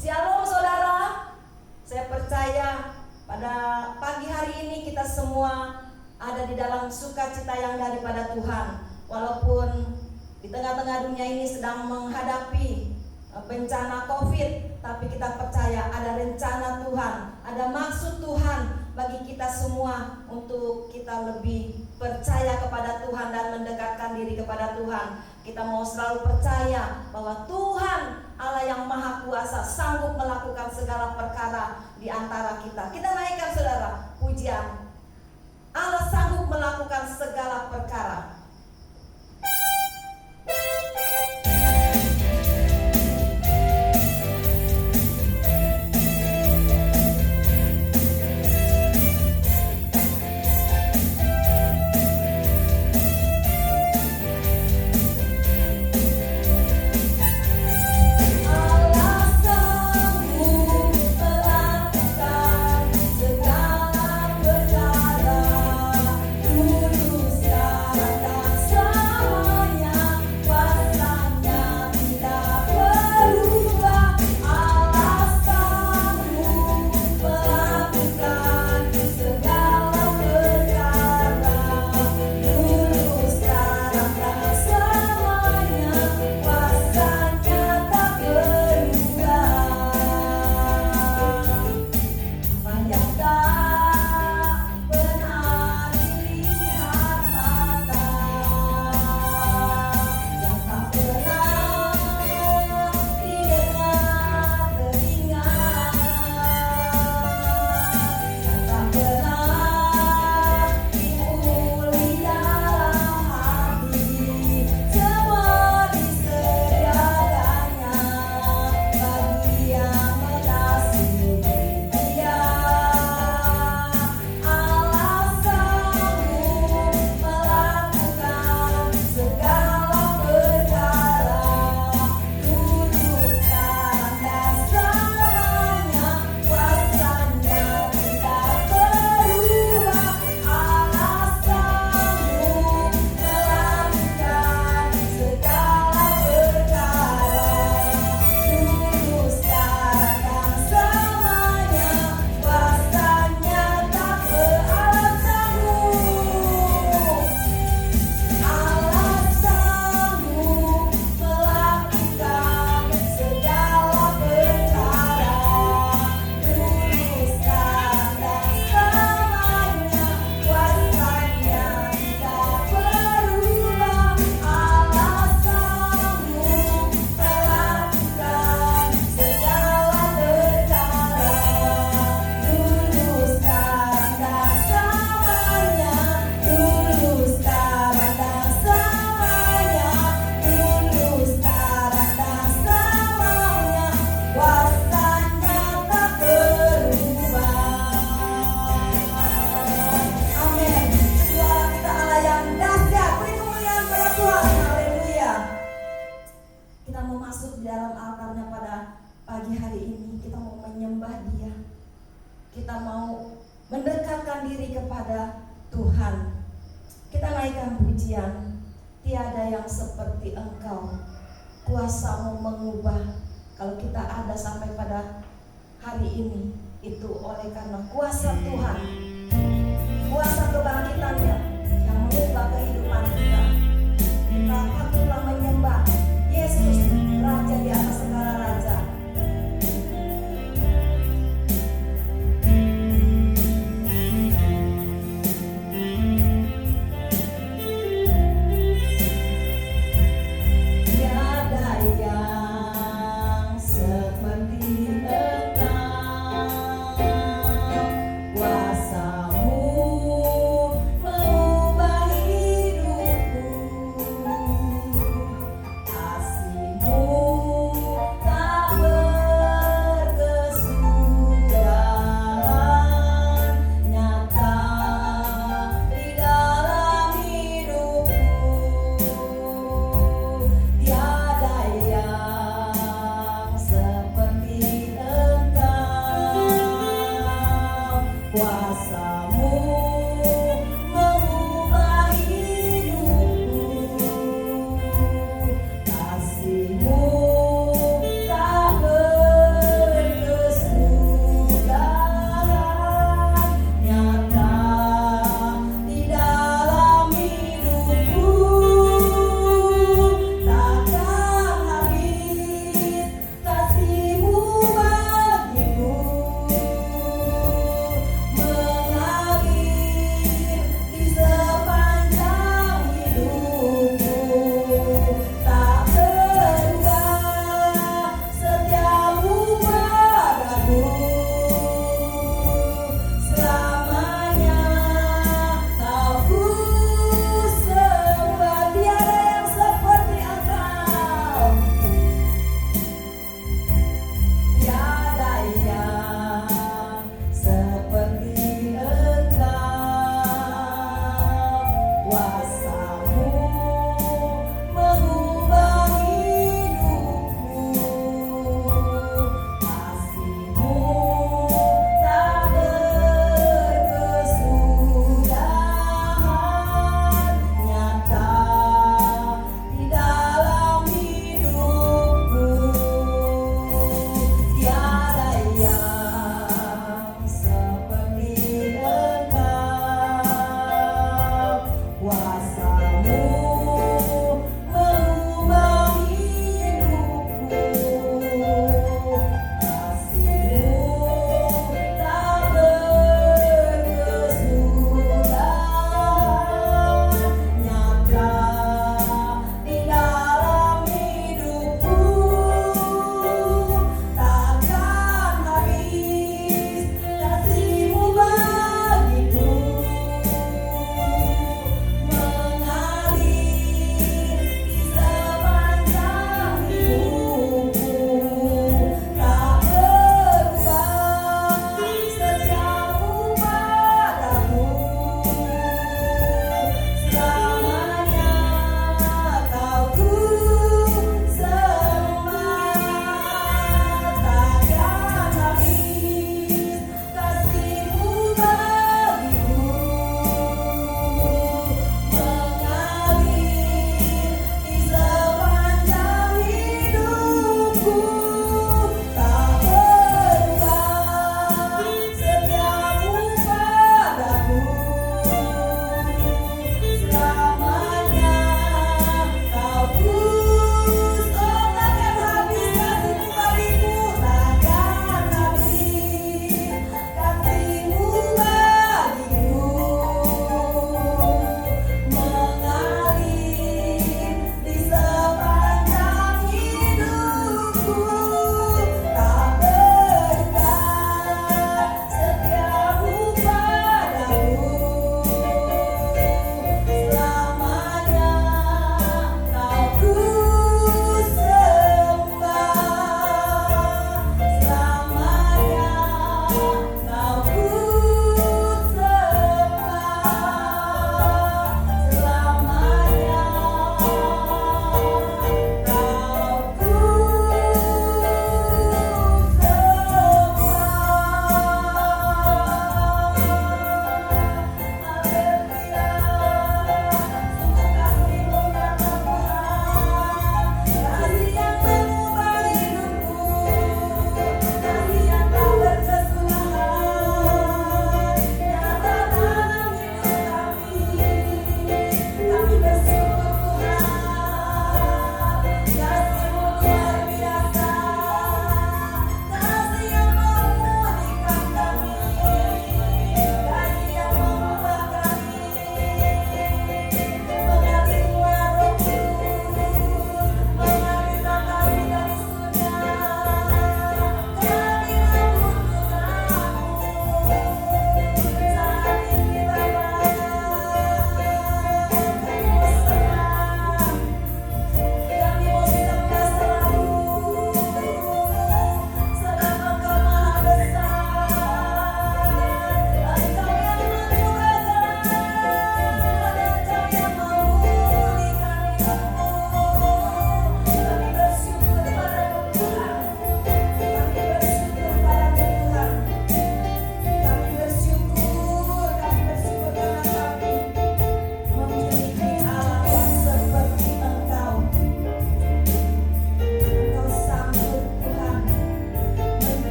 Shalom saudara, saya percaya pada pagi hari ini kita semua ada di dalam sukacita yang daripada Tuhan. Walaupun di tengah-tengah dunia ini sedang menghadapi bencana COVID, tapi kita percaya ada rencana Tuhan, ada maksud Tuhan bagi kita semua untuk kita lebih percaya kepada Tuhan dan mendekatkan diri kepada Tuhan. Kita mau selalu percaya bahwa Tuhan Allah yang Maha Kuasa sanggup melakukan segala perkara di antara kita. Kita naikkan saudara pujian. Allah sanggup melakukan segala perkara. Kuasamu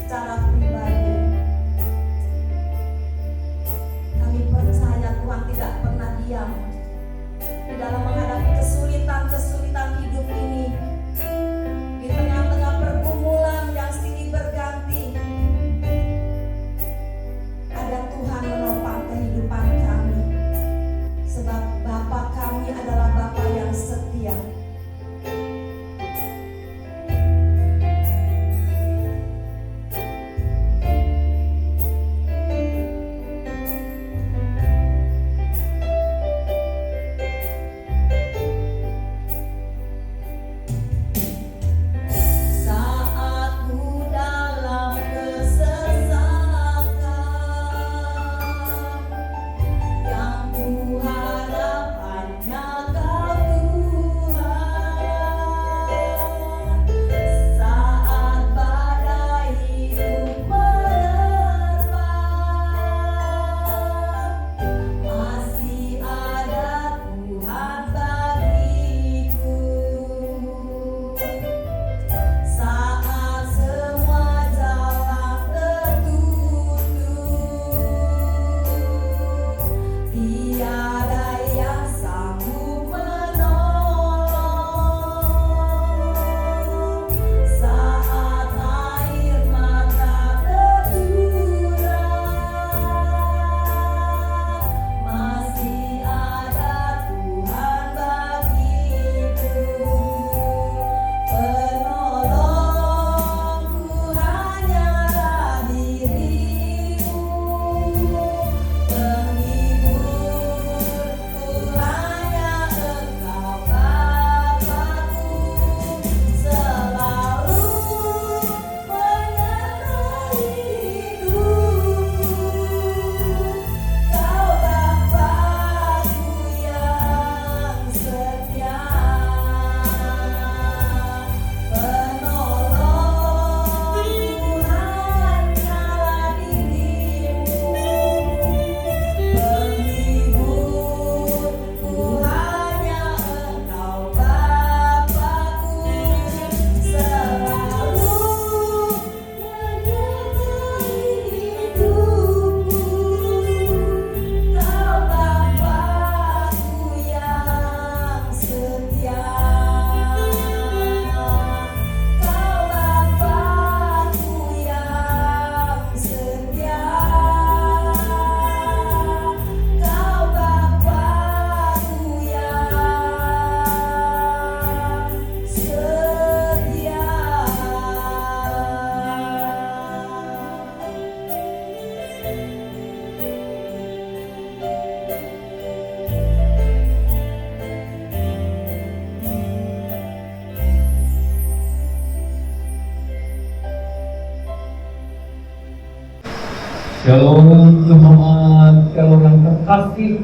secara pribadi. Kami percaya Tuhan tidak pernah diam di dalam menghadapi kesulitan-kesulitan hidup ini. Di tengah-tengah pergumulan yang silih berganti, ada Tuhan menopang kehidupan kami. Sebab Bapa kami adalah Bapa yang setia. Shalom jemaat, shalom yang terkasih.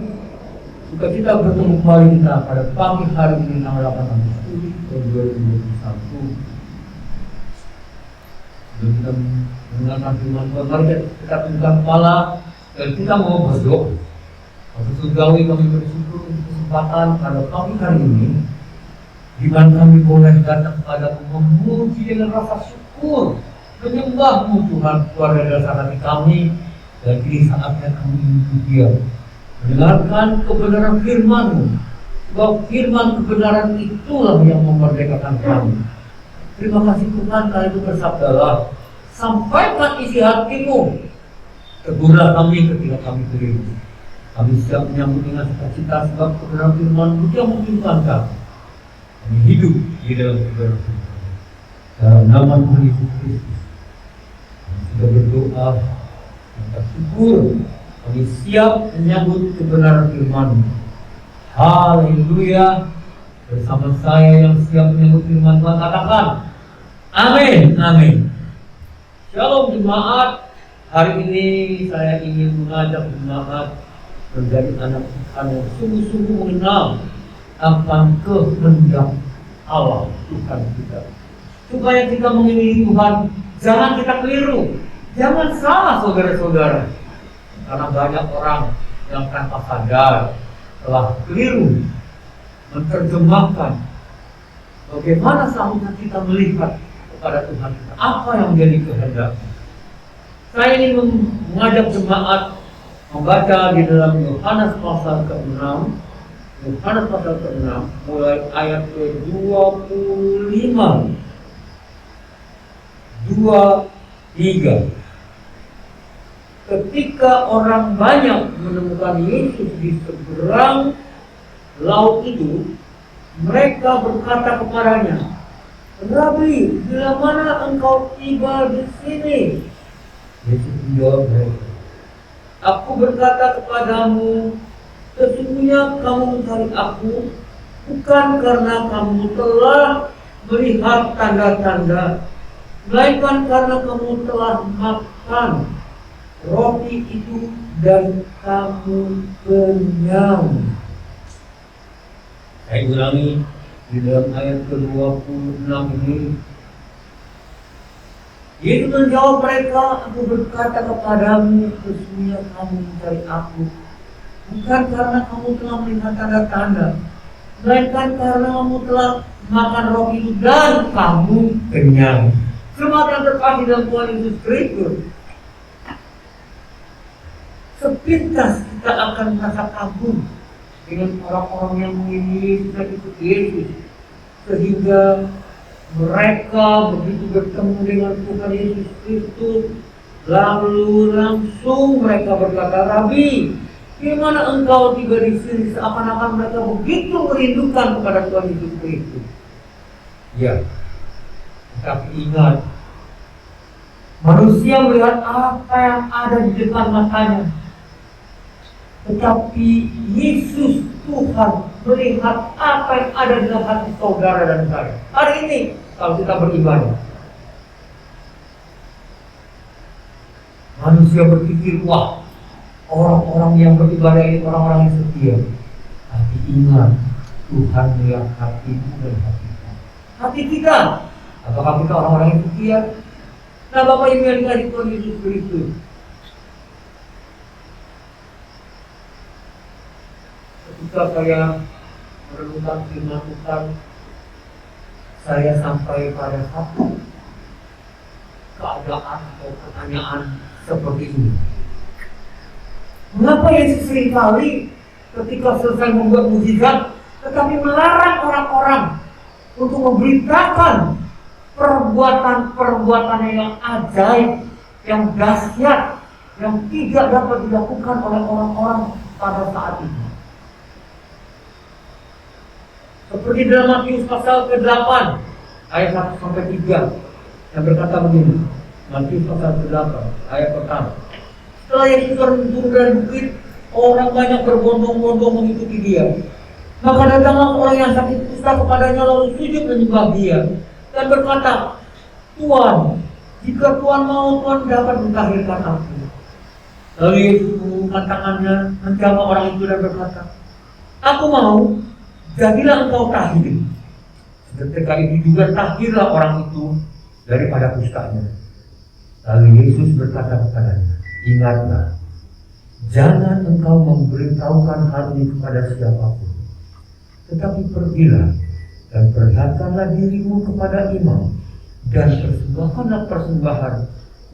Suka kita bertemu kembali kita pada pagi hari ini tanggal 8 Agustus tahun 2021. Sebelum kita mendengarkan firman Tuhan, mari kita tundukkan kepala dan kita mau berdoa. Bapak Surgawi, kami bersyukur untuk kesempatan pada pagi hari ini, di mana kami boleh datang kepada memuji dengan rasa syukur, menyembah-Mu Tuhan, keluarga dasar hati kami. Dan kini saatnya kami untuk Dia mendengarkan kebenaran firman-Mu. Sebab firman kebenaran itulah yang memerdekakan kami. Terima kasih Tuhan, kali itu bersabdalah, sampaikan isi hati-Mu. Tegurlah kami ketika kami keliru. Kami siap menyambut dengan sukacita sebab kebenaran firman-Mu yang memimpinan kami. Kami hidup di dalam kebenaran firman. Dalam nama Tuhan Yesus Kristus, kami sudah berdoa. Syukur kami siap menyambut kebenaran firman. Haleluya. Bersama saya yang siap menyambut firman Tuhan, katakan amin, amin. Shalom jemaat. Hari ini saya ingin mengajak jemaat menjadi anak-anak yang sungguh-sungguh mengenal akan kehendak Allah Tuhan kita, supaya kita mengelilingi Tuhan. Jangan kita keliru. Jangan salah saudara-saudara, karena banyak orang yang tanpa sadar telah keliru menerjemahkan bagaimana seharusnya kita melihat kepada Tuhan kita, apa yang menjadi kehendak. Saya ingin mengajak jemaat membaca di dalam Yohanes pasal ke-6, Yohanes pasal ke-6 mulai ayat ke-25, 23. Ketika orang banyak menemukan Yesus di seberang laut itu, mereka berkata kepadanya, "Rabi, bila mana engkau tiba di sini?" Yesus menjawab mereka, "Aku berkata kepadamu, sesungguhnya kamu mencari aku bukan karena kamu telah melihat tanda-tanda, melainkan karena kamu telah makan roti itu dan kamu kenyang." Saya ulangi di dalam ayat ke-26 ini. Yesus menjawab mereka, "Aku berkata kepadamu, sesungguhnya kamu mencari aku bukan karena kamu telah melihat tanda-tanda, melainkan karena kamu telah makan roti itu dan kamu kenyang." Jemaat yang terkasih dalam Tuhan Yesus Kristus, sepintas kita akan merasa kagum dengan orang-orang yang mengiringi Yesus dan ikut Yesus, sehingga mereka begitu bertemu dengan Tuhan Yesus Kristus, lalu langsung mereka berkata, "Rabi, gimana engkau tiba di sini?" Seakan-akan mereka begitu merindukan kepada Tuhan Yesus Kristus. Ya, tapi ingat, manusia melihat apa yang ada di depan matanya, tetapi Yesus Tuhan melihat apa yang ada di dalam hati saudara dan saya. Hari ini kalau kita beribadah, manusia berpikir, wah, orang-orang yang beribadah ini orang-orang yang setia. Tapi ingat, Tuhan melihat hatimu dan hati kita. Hati kita, apakah kita orang-orang yang setia? Nah, Bapak Ibu yang dikasihi Tuhan Yesus Kristus, ketika saya merenungkan firman Tuhan, saya sampai pada satu keadaan atau pertanyaan seperti ini. Mengapa Yesus seringkali ketika selesai membuat mukjizat, tetapi melarang orang-orang untuk memberitakan perbuatan-perbuatan yang ajaib, yang dahsyat, yang tidak dapat dilakukan oleh orang-orang pada saat itu? Seperti dalam Matius pasal ke-8 ayat 1-3 yang berkata begini. Matius pasal ke-8 ayat pertama. Setelah Yesus turun dari bukit, orang banyak berbondong-bondong mengikuti dia. Maka datanglah orang yang sakit kusta kepadanya, lalu sujud menyembah dia dan berkata, "Tuhan, jika Tuhan mau, Tuhan dapat mentahirkan aku." Lalu Yesus mengulurkan tangannya, menjamah orang itu dan berkata, "Aku mau, jadilah engkau tahir." Ketika itu juga tahirlah orang itu daripada kustanya. Lalu Yesus berkata kepadanya, "Ingatlah, jangan engkau memberitahukan hal ini kepada siapapun, tetapi pergilah dan perlihatkanlah dirimu kepada imam dan persembahkanlah persembahan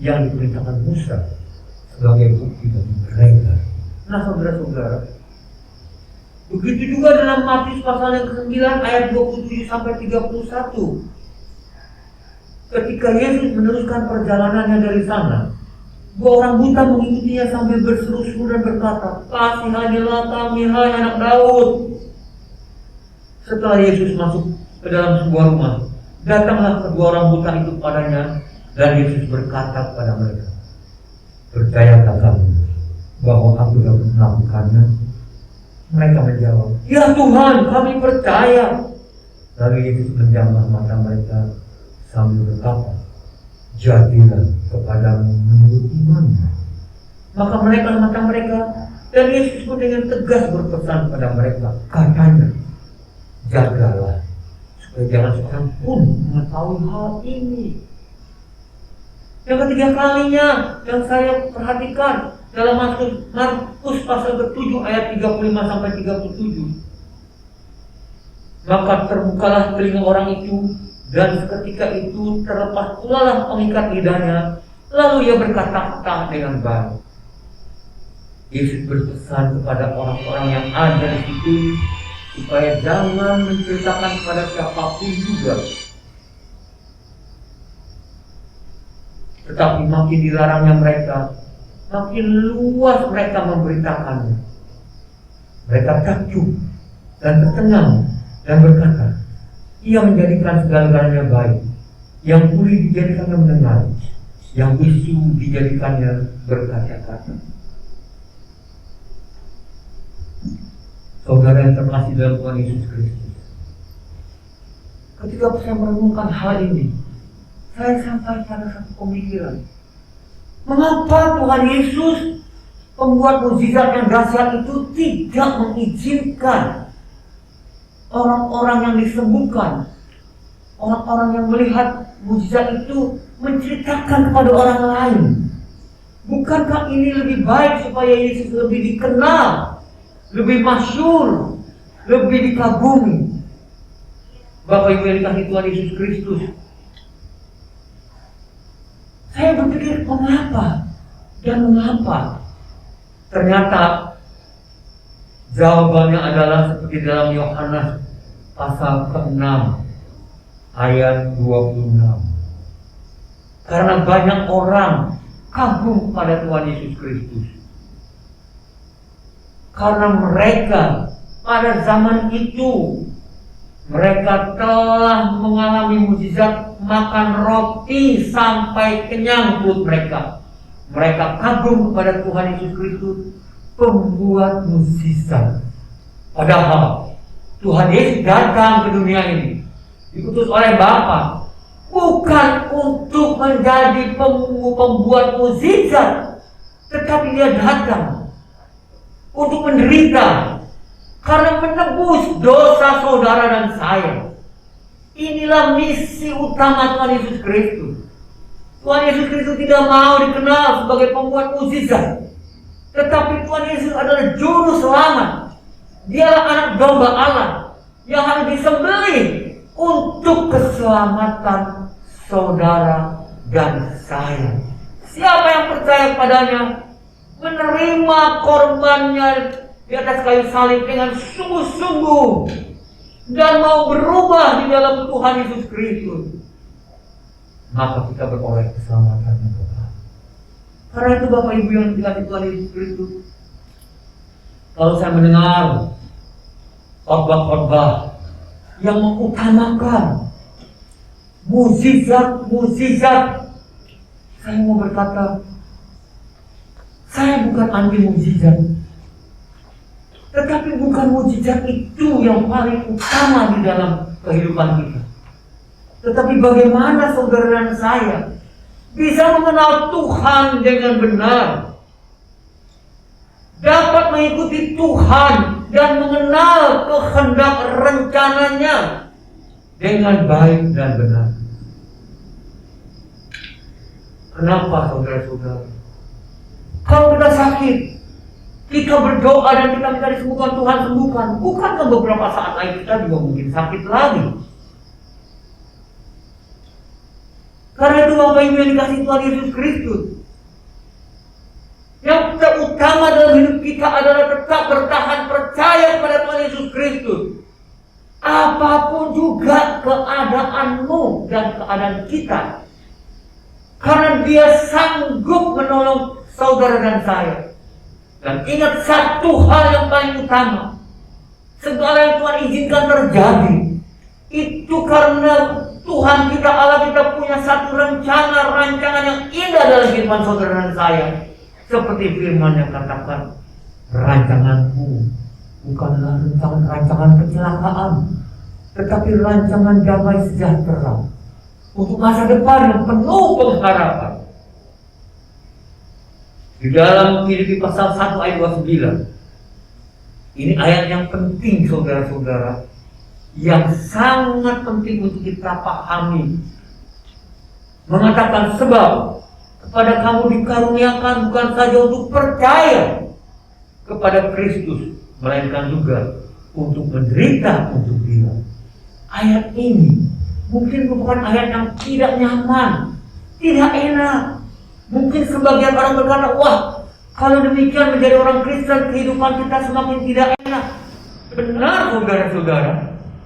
yang diperintahkan Musa sebagai bukti bagi mereka." Nah, saudara-saudara, begitu juga dalam Matius pasal yang ke-9 ayat 27-31. Ketika Yesus meneruskan perjalanannya dari sana, dua orang buta mengikutinya sambil berseru-seru dan berkata, "Kasihanilah kami, hai anak Daud." Setelah Yesus masuk ke dalam sebuah rumah, datanglah kedua orang buta itu padanya, dan Yesus berkata kepada mereka, "Percayakah kamu bahwa aku dapat melakukannya?" Mereka menjawab, "Ya Tuhan, kami percaya." Lalu Yesus menjamah mata mereka sambil berkata, "Jadilah kepadamu menurut imanmu." Maka mereka mata mereka, dan Yesus pun dengan tegas berpesan pada mereka, katanya, "Jagalah supaya jangan seorang pun mengetahui hal ini." Yang ketiga kalinya yang saya perhatikan dalam Markus pasal ke-7 ayat 35-37. Maka terbukalah telinga orang itu, dan seketika itu terlepas pula pengikat lidahnya, Lalu ia berkata-kata dengan baik. Yesus berpesan kepada orang-orang yang ada di situ supaya jangan menceritakan kepada siapapun juga. Tetapi makin dilarangnya mereka, makin luas mereka memberitakannya. Mereka takjub dan tercengang dan berkata, ia menjadikan segala-galanya baik. Yang tuli dijadikannya mendengar, yang bisu dijadikannya berkata-kata. Saudara yang terkasih dalam Tuhan Yesus Kristus, ketika saya merenungkan hal ini, saya sampai pada satu pemikiran. Mengapa Tuhan Yesus, pembuat mukjizat yang dahsyat itu, tidak mengizinkan orang-orang yang disembuhkan, orang-orang yang melihat mukjizat itu menceritakan kepada orang lain? Bukankah ini lebih baik supaya Yesus lebih dikenal, lebih masyhur, lebih dikagumi? Bapak Ibu yang dikasihi Tuhan Yesus Kristus, saya berpikir mengapa dan mengapa? Ternyata jawabannya adalah seperti dalam Yohanes pasal ke-6 ayat 26. Karena banyak orang kagum pada Tuhan Yesus Kristus. Karena mereka pada zaman itu mereka telah mengalami mukjizat makan roti sampai kenyang perut mereka. Mereka kagum kepada Tuhan Yesus Kristus, pembuat mukjizat. Padahal Tuhan Yesus datang ke dunia ini diutus oleh Bapa bukan untuk menjadi pembuat mukjizat, tetapi dia datang untuk menderita karena menebus dosa saudara dan saya. Inilah misi utama Tuhan Yesus Kristus. Tuhan Yesus Kristus tidak mau dikenal sebagai pembuat mukjizat, tetapi Tuhan Yesus adalah juru selamat. Dialah anak domba Allah yang harus disembelih untuk keselamatan saudara dan saya. Siapa yang percaya padanya, menerima korbannya di atas kayu salib dengan sungguh-sungguh dan mau berubah di dalam Tuhan Yesus Kristus, maka kita beroleh keselamatan yang total. Karena itu Bapak Ibu yang dikasihi Tuhan Yesus Kristus, kalau saya mendengar khotbah-khotbah yang mengutamakan mukjizat, saya mau berkata, saya bukan anti mukjizat, tetapi bukan mukjizat itu yang paling utama di dalam kehidupan kita. Tetapi bagaimana saudara dan saya bisa mengenal Tuhan dengan benar, dapat mengikuti Tuhan dan mengenal kehendak rencananya dengan baik dan benar. Kenapa saudara-saudara? Kalau kita sakit, kita berdoa dan kita minta disembuhkan, Tuhan sembuhkan. Bukankah beberapa saat lagi kita juga mungkin sakit lagi? Karena itu Bapak Ibu yang dikasihi Tuhan Yesus Kristus, yang terutama dalam hidup kita adalah tetap bertahan percaya kepada Tuhan Yesus Kristus. Apapun juga keadaanmu dan keadaan kita, karena Dia sanggup menolong saudara dan saya. Dan ingat satu hal yang paling utama, segala yang Tuhan izinkan terjadi itu karena Tuhan kita, Allah kita punya satu rancangan yang indah dalam kehidupan saudara dan saya. Seperti firman yang katakan, rancanganku bukanlah rancangan kecelakaan, tetapi rancangan damai sejahtera untuk masa depan yang penuh pengharapan. Di dalam Filipi pasal 1 ayat 29, ini ayat yang penting saudara-saudara, yang sangat penting untuk kita pahami. Mengatakan, sebab kepada kamu dikaruniakan bukan saja untuk percaya kepada Kristus, melainkan juga untuk menderita untuk Dia. Ayat ini mungkin merupakan ayat yang tidak nyaman, tidak enak, sebagian orang berkata, wah, kalau demikian menjadi orang Kristen kehidupan kita semakin tidak enak. Benar saudara-saudara,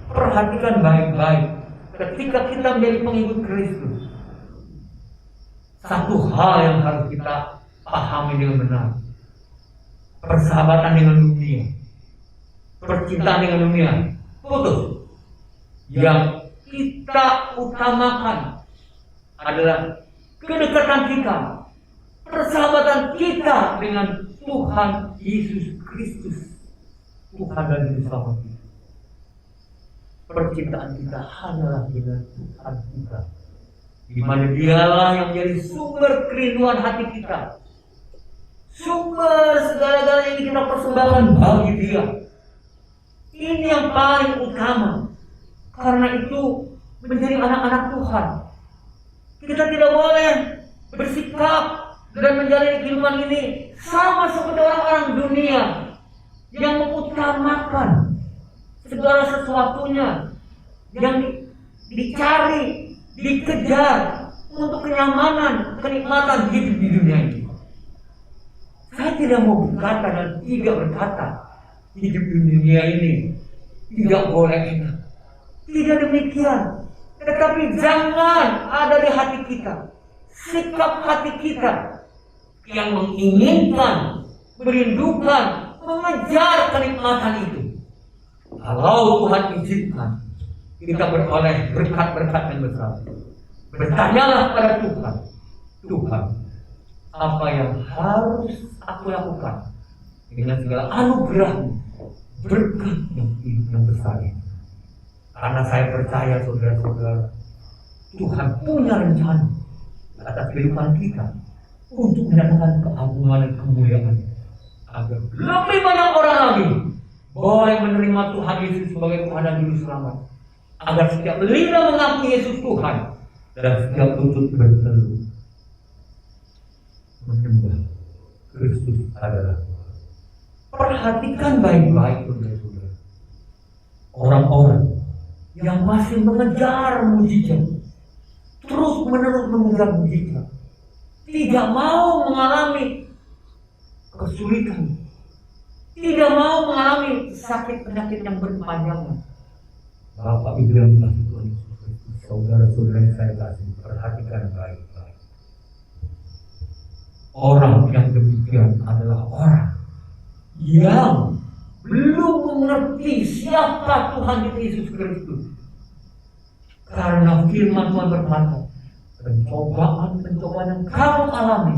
perhatikan baik-baik. Ketika kita menjadi pengikut Kristus, satu hal yang harus kita pahami dengan benar. Persahabatan dengan dunia, percintaan dengan dunia, putus. Yang kita utamakan adalah kedekatan kita, persahabatan kita dengan Tuhan Yesus Kristus, Tuhan dan Juru Selamat kita. Percintaan kita hanyalah dengan Tuhan kita, di mana Dialah yang menjadi sumber kerinduan hati kita, sumber segala-galanya yang kita persembahkan bagi Dia. Ini yang paling utama. Karena itu menjadi anak-anak Tuhan, kita tidak boleh bersikap dan menjalani kehidupan ini sama seperti orang-orang dunia yang mengutamakan segala sesuatunya yang dicari, dikejar untuk kenyamanan, kenikmatan hidup di dunia ini. Saya tidak mau berkata dan tidak berkata hidup di dunia ini tidak boleh enak. Tidak demikian. Tetapi jangan ada di hati kita sikap hati kita yang menginginkan, merindukan, mengejar kenikmatan itu. Kalau Tuhan izinkan kita beroleh berkat-berkat yang besar, bertanyalah pada Tuhan, Tuhan, apa yang harus aku lakukan dengan segala anugerah berkat yang besar ini? Karena saya percaya saudara-saudara, Tuhan punya rencana atas kehidupan kita untuk mendatangkan keagungan dan kemuliaan, agar lebih banyak orang lagi boleh menerima Tuhan Yesus sebagai Tuhan dan Juru Selamat, agar setiap lidah mengakui Yesus Tuhan dan setiap lutut berteluh menyembah Kristus adalah Tuhan. Perhatikan baik-baik saudara-saudara, orang-orang yang masih mengejar mujizat, terus menerus mengejar mujizat, tidak mau mengalami kesulitan, tidak mau mengalami sakit penyakit yang berkepanjangan. Bapak Ibu yang dikasihi Tuhan Yesus Kristus, saudara-saudara yang saya kasih, perhatikan baik-baik. Orang yang demikian adalah orang yang belum mengerti siapa Tuhan Yesus Kristus. Karena firman Tuhan berkata, pencobaan yang kamu alami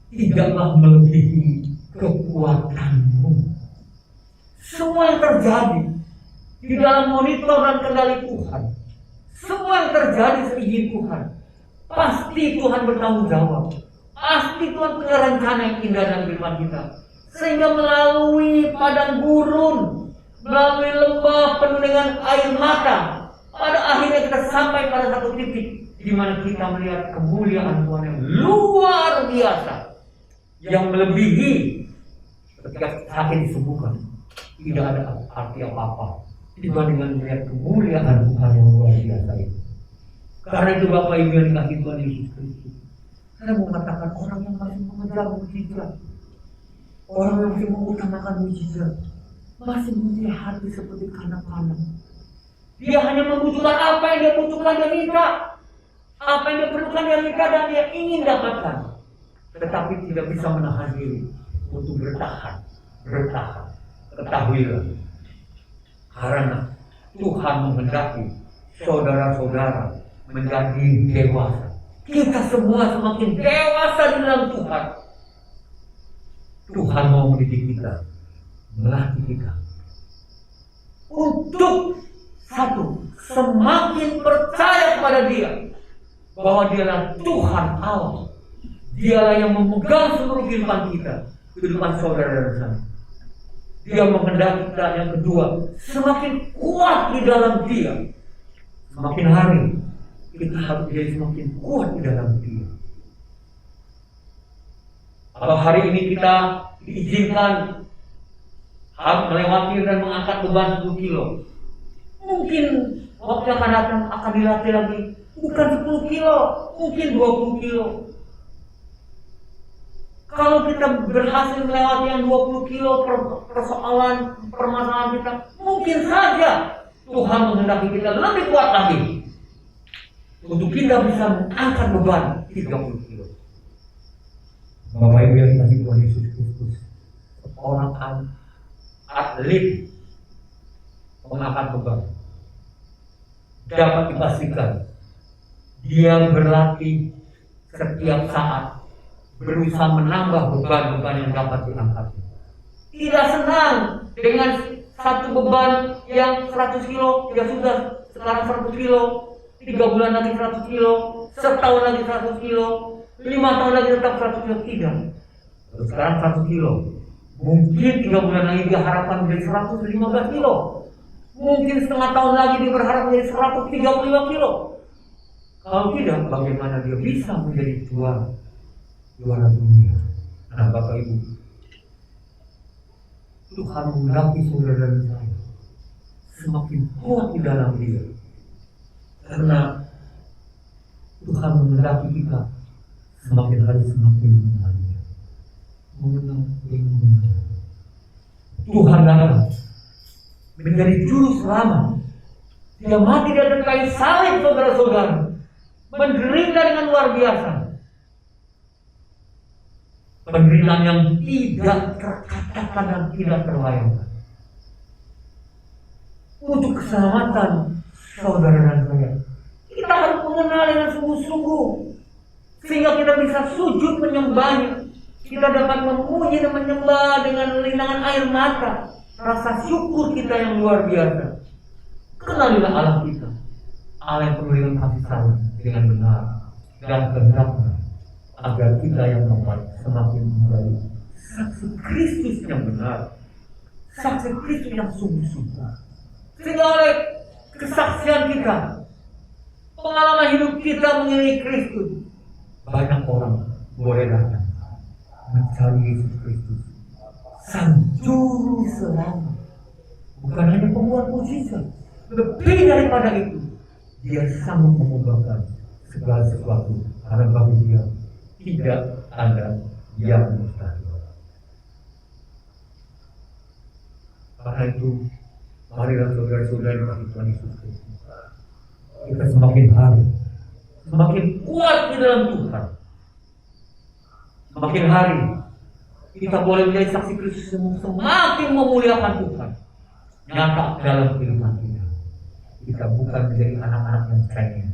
tidaklah melebihi kekuatanmu. Semua yang terjadi di dalam monitor dan kendali Tuhan, semua yang terjadi seizin Tuhan, pasti Tuhan bertanggung jawab. Pasti Tuhan punya rencana yang indah dalam kehidupan kita. Sehingga melalui padang gurun, melalui lembah penuh dengan air mata, pada akhirnya kita sampai pada satu titik di mana kita melihat kemuliaan Tuhan yang luar biasa, yang melebihi ketika sakit disembuhkan. Tidak ada arti apa-apa dibandingkan melihat kemuliaan Tuhan yang luar biasa itu. Karena itu Bapak Ibu yang dikasihi Tuhan Yesus Kristus, saya mau katakan orang yang masih mengejar mujizat, orang yang masih mengutamakan mujizat, masih mempunyai hati seperti kanak-kanak. Dia hanya membutuhkan apa yang dia butuhkan, dia minta. Apa yang dia perlukan, dia minta dan dia ingin dapatkan. Tetapi tidak bisa menahan diri untuk bertahan. Ketahuilah, karena Tuhan menghendaki saudara-saudara menjadi dewasa. Kita semua semakin dewasa di dalam Tuhan. Tuhan mau mendidik kita, melatih kita untuk satu, semakin percaya kepada Dia bahwa Dialah Tuhan Allah. Dialah yang memegang seluruh kehidupan kita, kehidupan saudara dan saya. Dia menghendaki kita yang kedua, semakin kuat di dalam Dia. Semakin hari kita harus jadi semakin kuat di dalam Dia. Kalau hari ini kita diizinkan harus melewati dan mengangkat beban 10 kilo, mungkin waktu akan datang akan dilatih lagi bukan 10 kilo, mungkin 20 kilo. Kalau kita berhasil melewati yang 20 kilo persoalan, permasalahan kita, mungkin saja Tuhan menghendaki kita lebih kuat lagi untuk kita bisa mengangkat beban 30 kilo. Bapak Ibu yang dikasihi Tuhan Yesus Kristus, seorang atlet mengangkat beban dapat dipastikan dia berlatih setiap saat, berusaha menambah beban-beban yang dapat diangkat. Tidak senang dengan satu beban yang 100 kilo, ya sudah sekarang 100 kilo, 3 bulan lagi 100 kilo, setahun lagi 100 kilo, 5 tahun lagi tetap 100 kilo. Tidak. Terus sekarang 100 kilo. Mungkin 3 bulan lagi dia harapkan menjadi 115 kilo. Mungkin setengah tahun lagi dia berharap menjadi 135 kilo. Kalau tidak, bagaimana dia bisa menjadi juara dunia? Nah, Bapak Ibu, Tuhan menggerakkan saudara dan saya semakin kuat di dalam dia, karena Tuhan menggerakkan kita semakin hari semakin mengenal dengan benar. Tuhan datang menjadi juru selamat. Dia mati di atas kayu salib, saudara-saudara, menderita dengan luar biasa. Penderitaan yang tidak terkatakan dan tidak terbayangkan untuk keselamatan saudara dan saya. Kita harus mengenal dengan sungguh-sungguh sehingga kita bisa sujud menyembahnya. Kita dapat memuji dan menyembah dengan linangan air mata, rasa syukur kita yang luar biasa. Kenalilah Allah kita, Allah yang penuh dengan kasih sayang, dengan benar dan kehendaknya, agar kita yang membuat semakin menjadi saksi Kristus yang benar, saksi Kristus yang sungguh-sungguh. Sehingga oleh kesaksian kita, pengalaman hidup kita mengenai Kristus, banyak orang boleh datang mencari Yesus Kristus, Sang Juru Selamat. Bukan hanya pembuat mukjizat, lebih daripada itu, dia sanggup mengubahkan segala sesuatu, karena bagi dia tidak ada yang mustahil. Karena itu, marilah saudara-saudara bagi Tuhan Yesus Kristus, kita semakin hari semakin kuat di dalam Tuhan. Semakin hari kita boleh menjadi saksi Kristus semakin memuliakan Tuhan. Nyata dalam kehidupan kita, kita bukan menjadi anak-anak yang cengeng,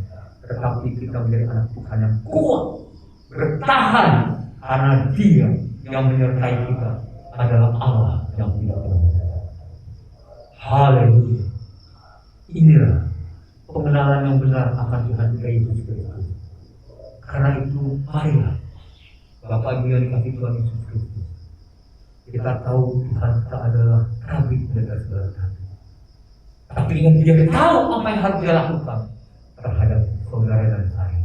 tetapi kita menjadi anak Tuhan yang kuat, bertahan, karena Dia yang menyertai kita adalah Allah yang tidak pernah. Haleluya. Inilah pengenalan yang benar akan Tuhan kita Yesus Kristus. Karena itu, marilah Bapak Ibu yang dikasihi Tuhan Yesus Kristus, kita tahu Tuhan kita adalah Rabi di atas segala Rabi. Tapi ingat, Dia tahu apa yang harus Dia lakukan terhadap saudara dan saya.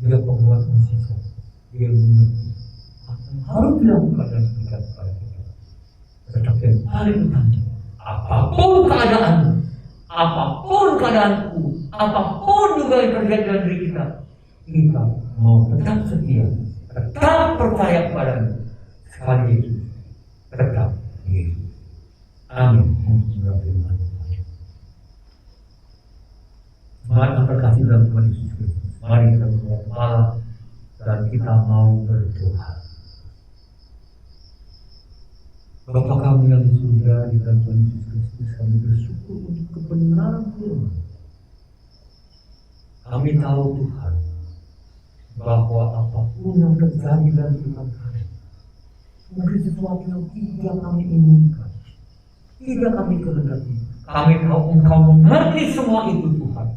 Dia pembuat mukjizat. Dia mengerti apa yang harus dilakukan dan diberikan kepada kita. Tetapi yang paling utama, apapun keadaanmu, apapun keadaanku, apapun juga yang terjadi dalam diri kita, kita mau tetap setia, tetap percaya kepada-Nya, sekali itu tetap Yesus. Amin. Mari kita berkasih dalam Tuhan Yesus Kristus. Mari kita berdoa kepala dan kita mau berdoa. Bapa kami yang di surga, di dalam Tuhan Yesus Kristus, kami bersyukur untuk kebenaran firman. Kami tahu Tuhan, bahwa apapun yang terjadi dalam kehidupan kami, mungkin sesuatu yang tidak kami inginkan, tidak kami kehendaki, kami tahu Engkau mengerti semua itu Tuhan,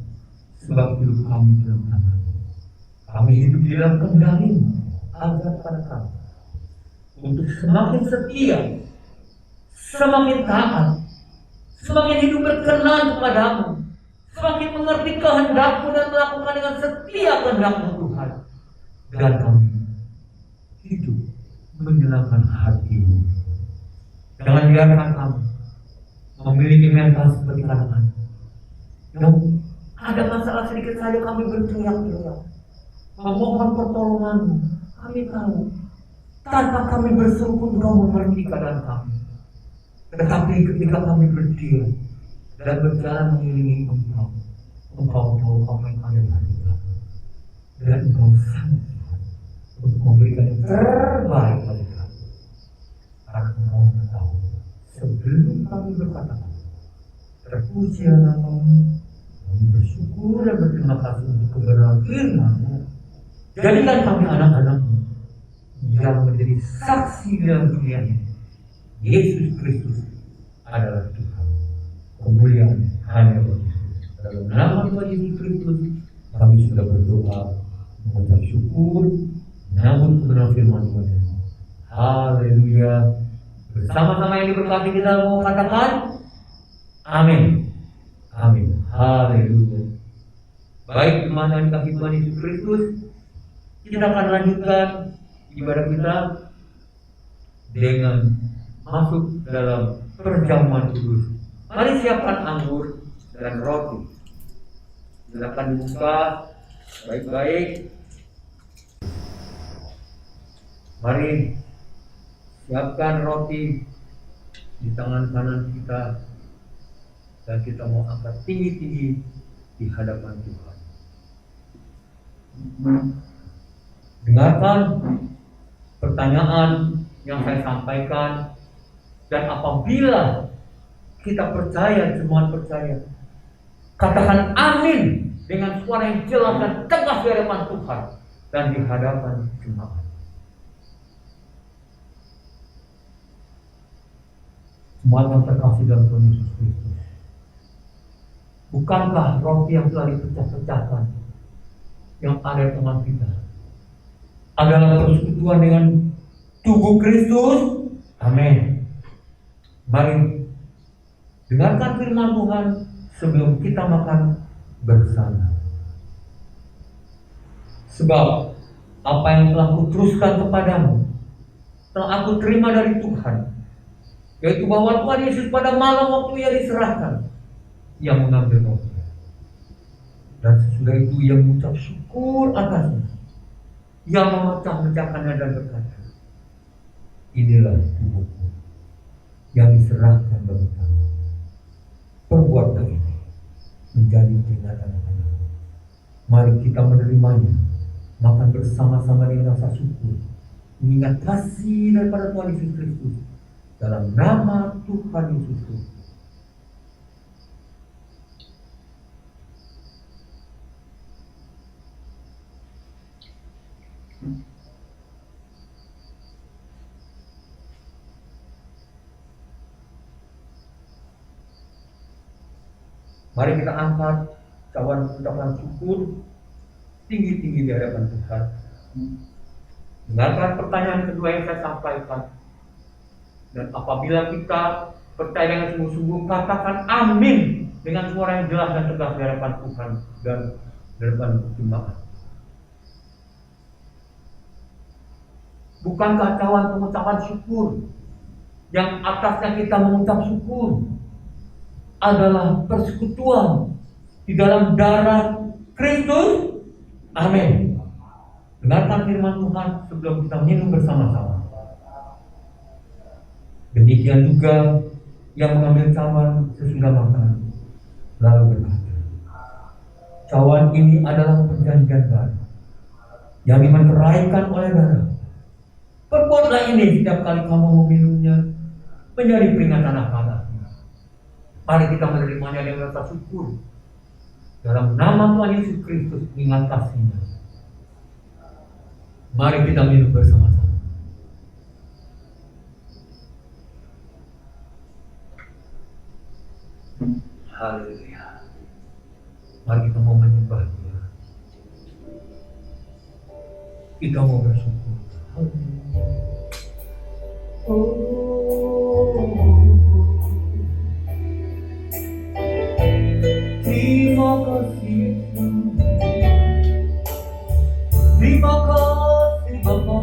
sebab hidup kami dalam tangan-Mu. Kami hidup di dalam kendali-Mu, agar pada kami untuk semakin setia, semakin taat, semakin hidup berkenan kepada-Mu, semakin mengerti kehendak-Mu dan melakukan dengan setia kehendak-Mu Tuhan. Dan kami hidup menyenangkan hati-Mu. Jangan biarkan kami memiliki mental seperti anak-anak yang ada masalah sedikit saja kami berteriak-teriak memohon pertolongan-Mu. Kami tahu Tanpa kami berseru pun Engkau mengerti keadaan kami. Tetapi ketika kami berdiam dan berjalan mengiringi Engkau, Engkau tahu apa yang ada di hati kami. Dan Engkau sanggup untuk memberikan yang terbaik pada kami. Karena Engkau mengetahui sebelum kami berkata-kata, terpujilah namamu, kami bersyukur dan berterima kasih untuk kebenaran firman-Mu. Jadikan kami anak-anak-Mu yang menjadi saksi dalam dunia ini. Yesus Kristus adalah Tuhan. Kemuliaan hanya bagi Yesus. Dalam nama Tuhan Yesus Kristus kami sudah berdoa, mengucap syukur, menyambut kebenaran firman Tuhan. Haleluya. Bersama-sama yang diberkati kita mau katakan amin. Amin. Haleluya. Baik teman yang dikasihi Tuhan Yesus Kristus, kita akan lanjutkan ibadah kita dengan masuk dalam perjamuan kudus. Mari siapkan anggur dan roti. Silakan dibuka baik-baik. Mari siapkan roti di tangan kanan kita dan kita mau angkat tinggi-tinggi di hadapan Tuhan. Dengarkan pertanyaan yang saya sampaikan, dan apabila kita percaya, semua percaya, katakan amin dengan suara yang jelas dan tegas di hadapan Tuhan dan di hadapan jemaat. Semua yang terkasih dalam Tuhan Yesus Kristus, bukankah roti yang telah dipecah-pecahkan yang ada di tangan kita adalah persekutuan dengan tubuh Kristus? Amin. Mari dengarkan firman Tuhan sebelum kita makan bersama. Sebab apa yang telah kuteruskan kepadamu telah aku terima dari Tuhan, yaitu bahwa Tuhan Yesus pada malam waktu Ia diserahkan, Ia mengambil roti, dan sesudah itu Ia mengucap syukur atasnya. Ia memecah-mecahkannya dan berkata, inilah tubuhku yang diserahkan bagi kamu. Perbuatlah ini menjadi peringatan kepadamu. Mari kita menerimanya, makan bersama-sama dengan rasa syukur, mengingat kasih daripada Tuhan Yesus Kristus, dalam nama Tuhan Yesus Kristus. Mari kita angkat cawan ucapan syukur tinggi-tinggi di hadapan Tuhan. Dengarkan pertanyaan kedua yang saya sampaikan. Dan apabila kita percaya dengan sungguh-sungguh, katakan amin dengan suara yang jelas dan tegas di hadapan Tuhan dan di hadapan jemaat. Bukankah cawan pengucapan syukur yang atasnya kita mengucap syukur adalah persekutuan di dalam darah Kristus? Amin. Dengarkan firman Tuhan sebelum kita minum bersama-sama. Demikian juga yang mengambil cawan sesudah makan, lalu berkata, cawan ini adalah perjanjian baru yang dimeteraikan oleh darah. Perbuatlah ini setiap kali kamu meminumnya menjadi peringatan akan. Mari kita menerimanya dengan rasa syukur dalam nama Tuhan Yesus Kristus dengan kasih-Nya. Mari kita minum bersama-sama. Haleluya. Mari kita mau menyembah-Nya. Kita mau bersyukur. Terima kasih, terima kasih Bapa.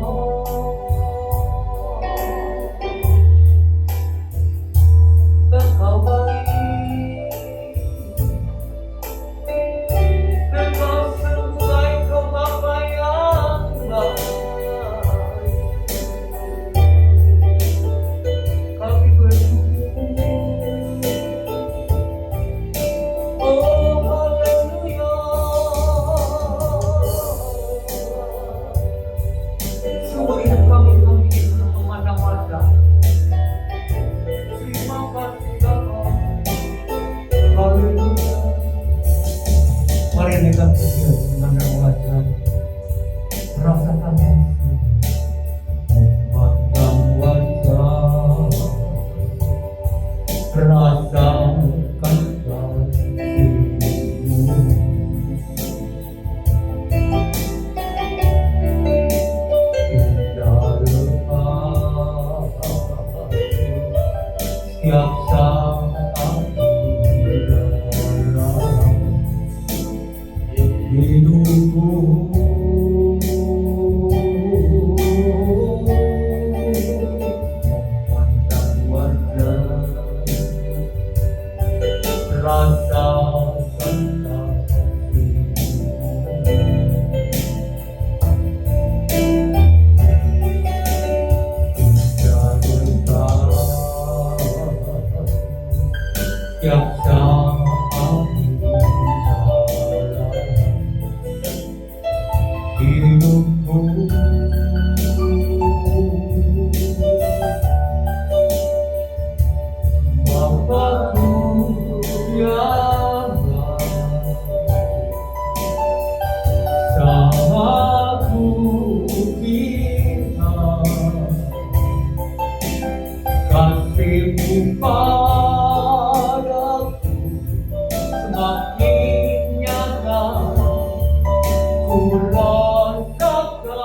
Engkau baik, Engkau sungguh Engkau Bapa yang baik. Tiap saat di dalam hidupku, memandang wajah rasa tiap saat di dalam hidupku, Bapakku yang sama ku minta kasih-Mu padaku semakin nyata ku rasakan.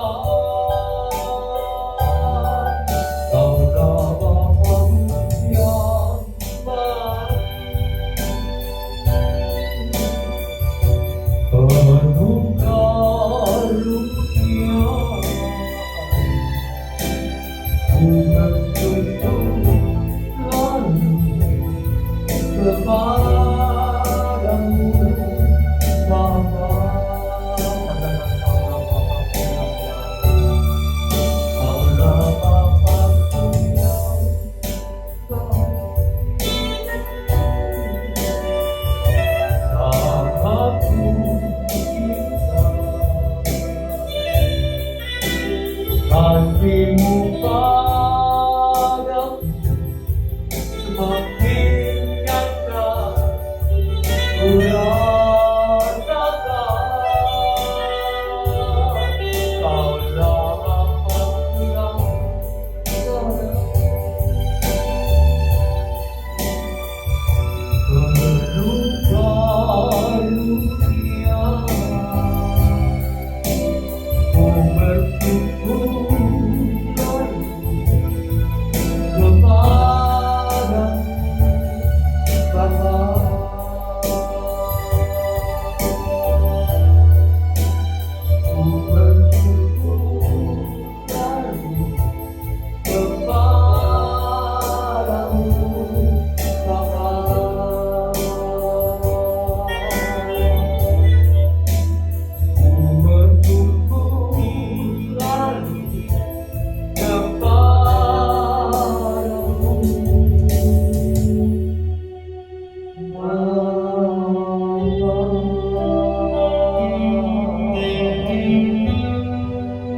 Kaulah Bapa yang baik, penuh karunia, ku bersyukur lalu kepadamu Bapa. Kaulah Bapakku yang Sahabatku cinta, kasih-Mu padaku semakin nyata ku rasakan. Kaulah Bapakku yang penuh karunia, ku bersyukur kepadamu Bapa. Ku bersyukur kepadamu Bapa. Ku bersyukur lagi kepadamu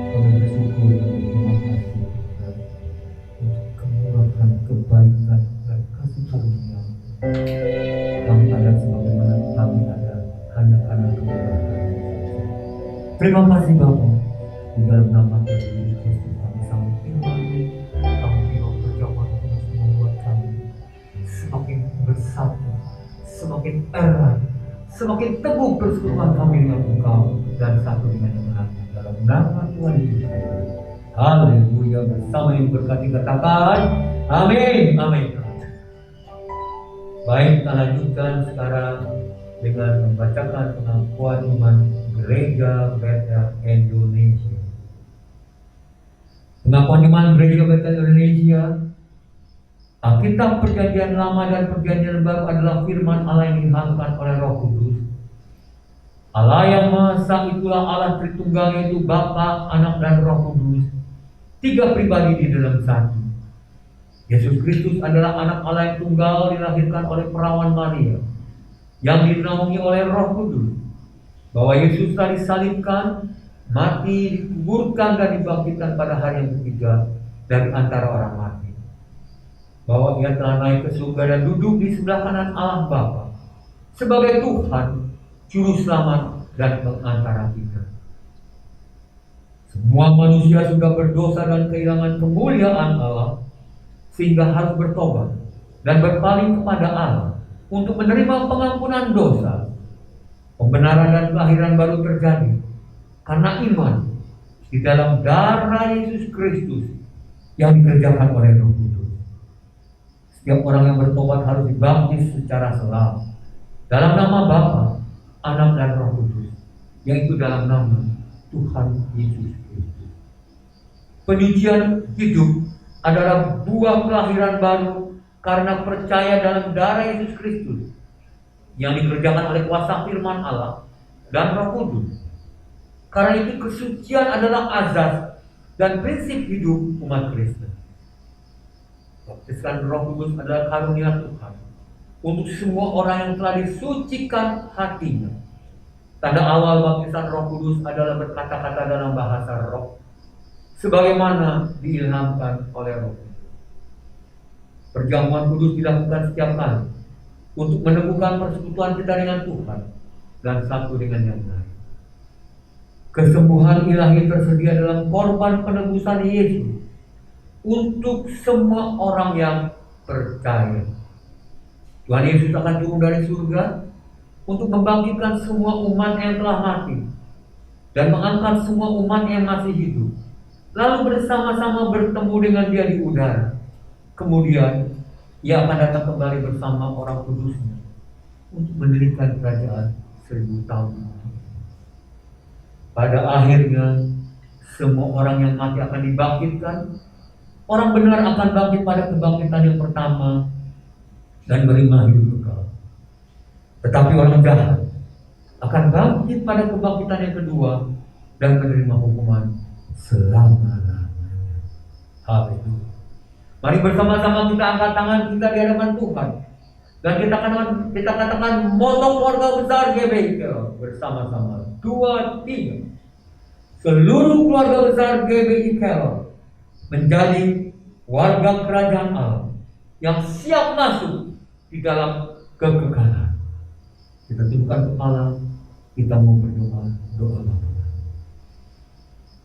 Kami bersyukur dan berterima kasih Tuhan untuk kemurahan, kebaikan, dan kasih karunia. Kami ada sebagaimana kami ada hanya karena kemurahan. Terima kasih Bapa. Di dalam nama Tuhan Yesus Kristus kami sambut firman, kami firman berjamaah terus membuat kami semakin bersatu, semakin erat, semakin teguh persekutuan kami dengan Engkau dan satu dengan yang lain dalam nama Tuhan Yesus Kristus. Haleluya. Bersama yang berkati katakan amin. Amin. Baik, kita lanjutkan sekarang dengan membacakan pengakuan iman Gereja Bethel Indonesia. Pengakuan iman Gereja Bethel Indonesia. Alkitab Perjanjian Lama dan Perjanjian Baru adalah firman Allah yang diilhamkan oleh Roh Kudus. Allah yang Maha Esa itulah Allah Tritunggal, yaitu Bapa, Anak, dan Roh Kudus, tiga pribadi di dalam satu. Yesus Kristus adalah anak Allah yang tunggal, dilahirkan oleh perawan Maria, yang dinaungi oleh Roh Kudus. Bahwa Yesus telah disalibkan, mati, dikuburkan, dan dibangkitkan pada hari yang ketiga dari antara orang mati. Bahwa Ia telah naik ke surga dan duduk di sebelah kanan Allah Bapa sebagai Tuhan, Juru Selamat, dan pengantara kita. Semua manusia sudah berdosa dan kehilangan kemuliaan Allah, sehingga harus bertobat dan berpaling kepada Allah untuk menerima pengampunan dosa. Pembenaran dan kelahiran baru terjadi karena iman di dalam darah Yesus Kristus yang dikerjakan oleh Roh Kudus. Setiap orang yang bertobat harus dibaptis secara selam dalam nama Bapa, Anak dan Roh Kudus, yaitu dalam nama Tuhan Yesus Kristus. Penyucian hidup adalah buah kelahiran baru karena percaya dalam darah Yesus Kristus yang dikerjakan oleh kuasa firman Allah dan Roh Kudus. Karena itu kesucian adalah azas dan prinsip hidup umat Kristen. Baptisan Roh Kudus adalah karunia Tuhan untuk semua orang yang telah disucikan hatinya. Tanda awal baptisan Roh Kudus adalah berkata-kata dalam bahasa roh, sebagaimana diilhamkan oleh Roh Kudus. Perjamuan kudus dilakukan setiap kali untuk meneguhkan persekutuan kita dengan Tuhan dan satu dengan yang lain. Kesembuhan ilahi tersedia dalam korban penebusan Yesus untuk semua orang yang percaya. Tuhan Yesus akan turun dari surga untuk membangkitkan semua umat yang telah mati dan mengangkat semua umat yang masih hidup, lalu bersama-sama bertemu dengan Dia di udara. Kemudian Ia akan datang kembali bersama orang kudusnya untuk mendirikan kerajaan 1000 tahun. Pada akhirnya semua orang yang mati akan dibangkitkan. Orang benar akan bangkit pada kebangkitan yang pertama dan menerima hidup kekal. Tetapi orang jahat akan bangkit pada kebangkitan yang kedua dan menerima hukuman selama-lamanya. Haleluya. Mari bersama-sama kita angkat tangan kita di hadapan Tuhan dan kita katakan moto keluarga besar GBI bersama-sama. 2, 3. Seluruh keluarga besar GBI menjadi warga kerajaan Allah yang siap masuk di dalam kekekalan. Kita tundukkan kepala, kita mau berdoa, doa Bapa.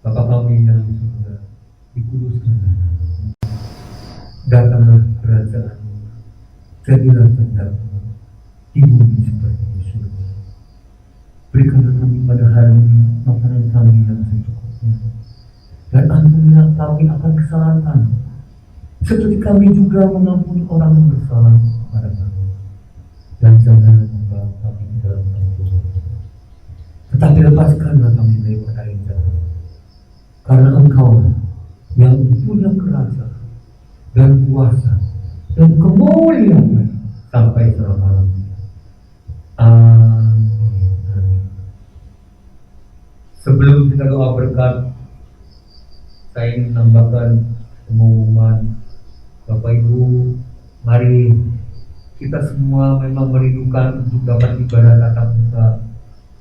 Bapa kami yang di surga, dikuduskan namamu. Datanglah kerajaan-Mu, jadilah kehendak-Mu di bumi seperti di surga. Berikanlah kami pada hari ini makanan kami yang secukupnya, dan ampunilah kami akan kesalahan kami, seperti kami juga mengampuni orang yang bersalah kepada kami. Dan janganlah membawa kami ke dalam pencobaan, tetapi lepaskanlah kami daripada yang jahat. Karena Engkau yang punya kerajaan dan kuasa dan kemuliaan sampai selama-lamanya. Amin. Sebelum kita doa berkat, saya ingin menambahkan pengumuman. Bapak Ibu, mari kita semua memang merindukan untuk dapat ibadah tatap muka.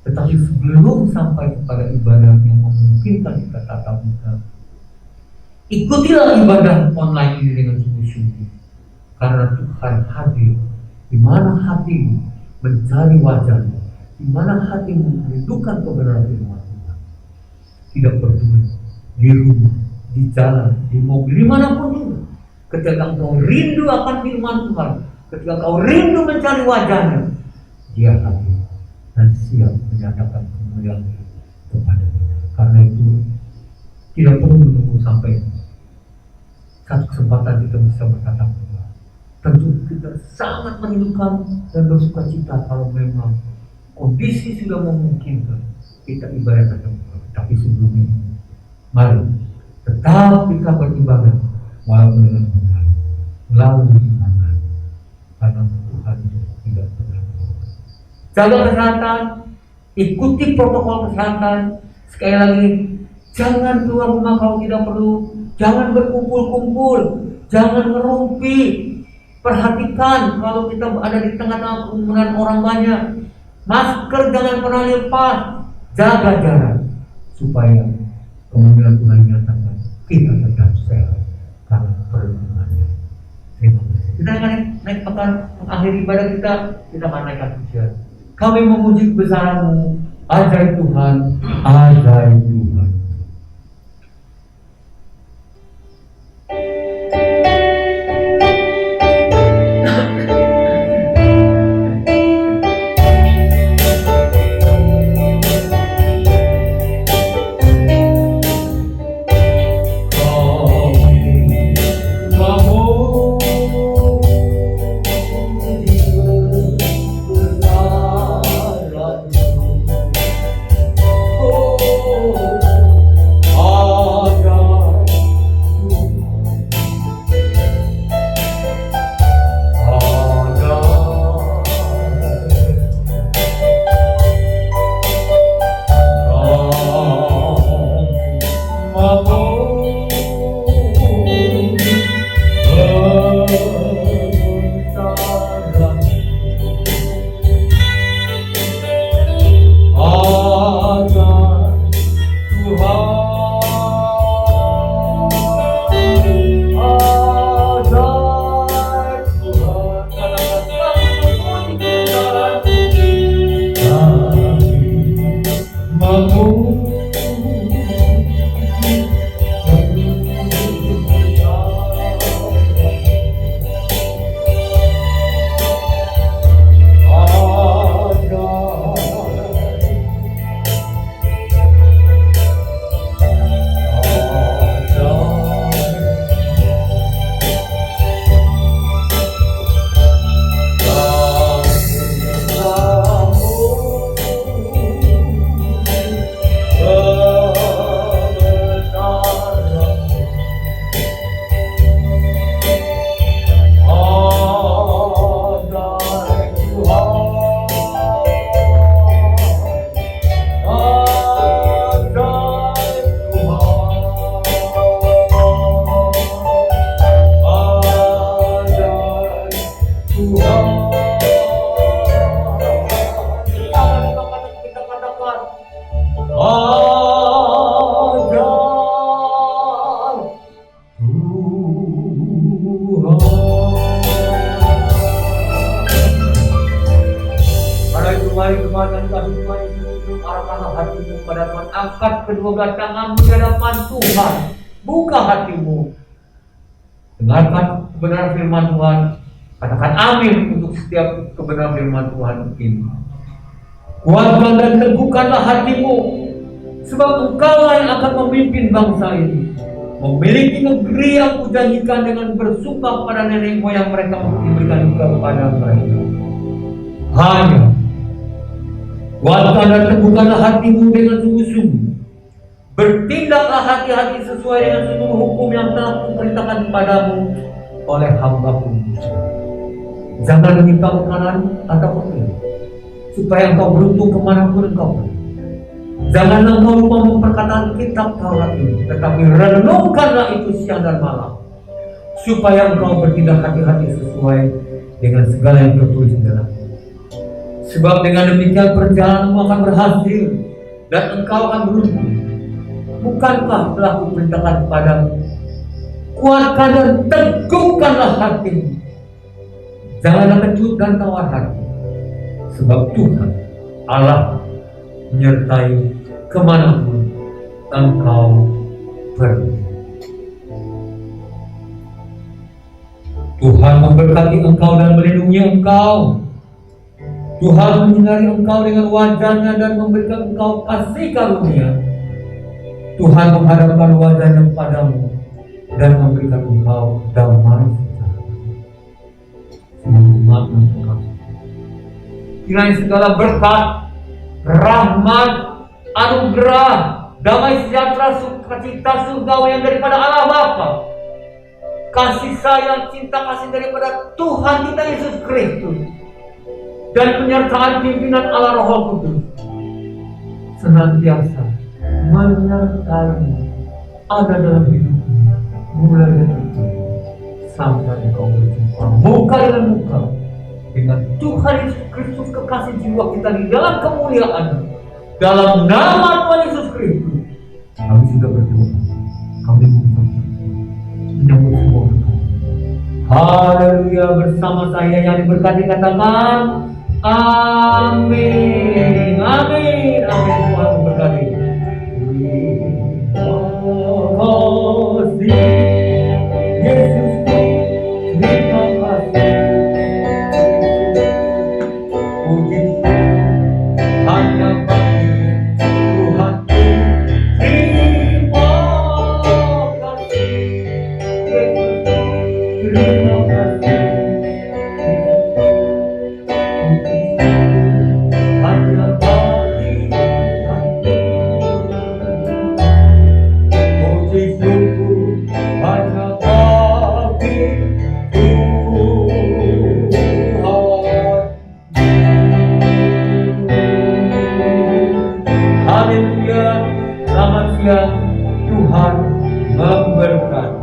Tetapi sebelum sampai kepada ibadah yang memungkinkan kita tatap muka, ikutilah ibadah online ini dengan sungguh-sungguh. Karena Tuhan hadir di mana hatimu mencari wajahnya, di mana hatimu merindukan kebenaran firman Tuhan. Tidak peduli di rumah, di jalan, di mobil, dimanapun juga. Ketika engkau rindu akan firman Tuhan, ketika engkau rindu mencari wajahnya, Dia hadir dan siap menyatakan kemuliaan kepada kita. Karena itu tidak perlu menunggu sampai satu kesempatan kita bisa bertatap muka. Tentu kita sangat merindukan dan bersuka cita kalau memang kondisi sudah memungkinkan kita ibadah tatap muka. Tapi sebelumnya, mari tetap kita beribadah walaupun dengan benar, melalui iman, karena Tuhan tidak pernah. Jaga kesehatan, ikuti protokol kesehatan. Sekali lagi, jangan keluar rumah kalau tidak perlu, jangan berkumpul-kumpul, jangan ngerumpi. Perhatikan kalau kita ada di tengah-tengah kerumunan orang banyak, masker jangan pernah lepas, jaga jarak supaya kemudian Tuhan nyatakan kita tetap sehat karena perlindungannya. Terima kasih. Kita naik pekan mengakhiri ibadah kita akan naikkan pujian. Kami memuji kebesaran-Mu, ajaib Tuhan, ajaib Tuhan. kepada Tuhan. Angkat kedua belah tanganmu di hadapan Tuhan. Buka hatimu. Dengarkan kebenaran firman Tuhan. Katakan amin untuk setiap kebenaran firman Tuhan ini. Kuatkan dan teguhkanlah hatimu, sebab engkaulah yang akan memimpin bangsa ini, memiliki negeri yang kujanjikan dengan bersumpah pada nenek moyang mereka memberikan kepada mereka. Hanya kuatkan dan teguhkanlah hatimu dengan sungguh-sungguh. Bertindaklah hati-hati sesuai dengan seluruh hukum yang telah kuperintahkan kepadamu oleh hamba-Ku. Jangan menyimpang ke kanan ataupun kiri, supaya engkau beruntung kemanapun engkau pergi. Janganlah engkau lupa memperkataan kitab Taurat ini, tetapi renungkanlah itu siang dan malam, supaya engkau bertindak hati-hati sesuai dengan segala yang tertulis di dalam. Sebab dengan demikian perjalananmu akan berhasil dan engkau akan beruntung. Bukankah telah kuperintahkan kepadamu? Kuatkan dan teguhkanlah hatimu. Janganlah kecut dan tawar hati, sebab Tuhan Allah menyertai kemanapun engkau pergi. Tuhan memberkati engkau dan melindungi engkau. Tuhan menyinari engkau dengan wajahnya dan memberikan engkau kasih karunia. Tuhan menghadapkan wajahnya kepadamu dan memberikan engkau damai sejahtera. Kiranya segala berkat, rahmat, anugerah, damai sejahtera, sukacita surgawi yang daripada Allah Bapa, kasih sayang, cinta kasih daripada Tuhan kita Yesus Kristus, dan penyertaan pimpinan Allah Roh Kudus senantiasa menyertai ada dalam hidupmu mulai detik ini sampai engkau berjumpa muka dengan muka dengan Tuhan Yesus Kristus, kekasih jiwa kita di dalam kemuliaan. Dalam nama Tuhan Yesus Kristus kami sudah berdoa, kami menyambut semua berkat. Haleluya. Bersama saya yang diberkati katakan amin, amin, amin. Tuhan memberkati. Yesus, terima kasih. Puji hanya bagi Tuhan. Terima kasih. Yesus, terima kasih. Hanya bagi Tuhan. Puji syukur hanya bagi Tuhan. Haleluya. Selamat siang. Tuhan memberkati.